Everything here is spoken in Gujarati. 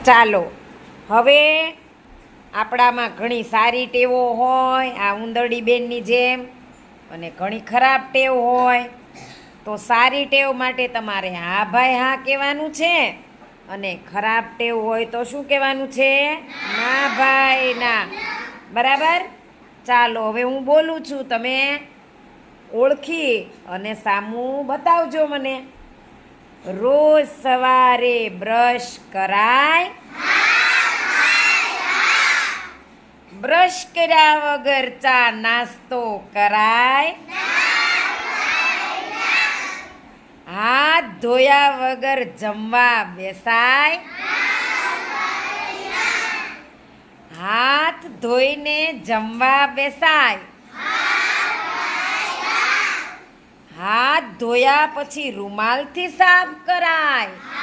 ચાલો હવે આપણામાં ઘણી સારી ટેવો હોય આ ઉંદરડી બેનની જેમ અને ઘણી ખરાબ ટેવ હોય તો સારી ટેવ માટે તમારે હા ભાઈ હા કહેવાનું છે અને ખરાબ ટેવ હોય તો શું કહેવાનું છે? ના ભાઈ ના. બરાબર? ચાલો હવે હું બોલું છું, તમે ઓળખી અને સામું બતાવજો મને. રોજ સવારે બ્રશ કરાય? બ્રશ કર્યા વગર ચા નાસ્તો કરાય? હાથ ધોયા વગર જમવા બેસાય? હાથ ધોઈને જમવા બેસાય? હાથ ધોયા પછી રૂમાલથી સાફ કરાય?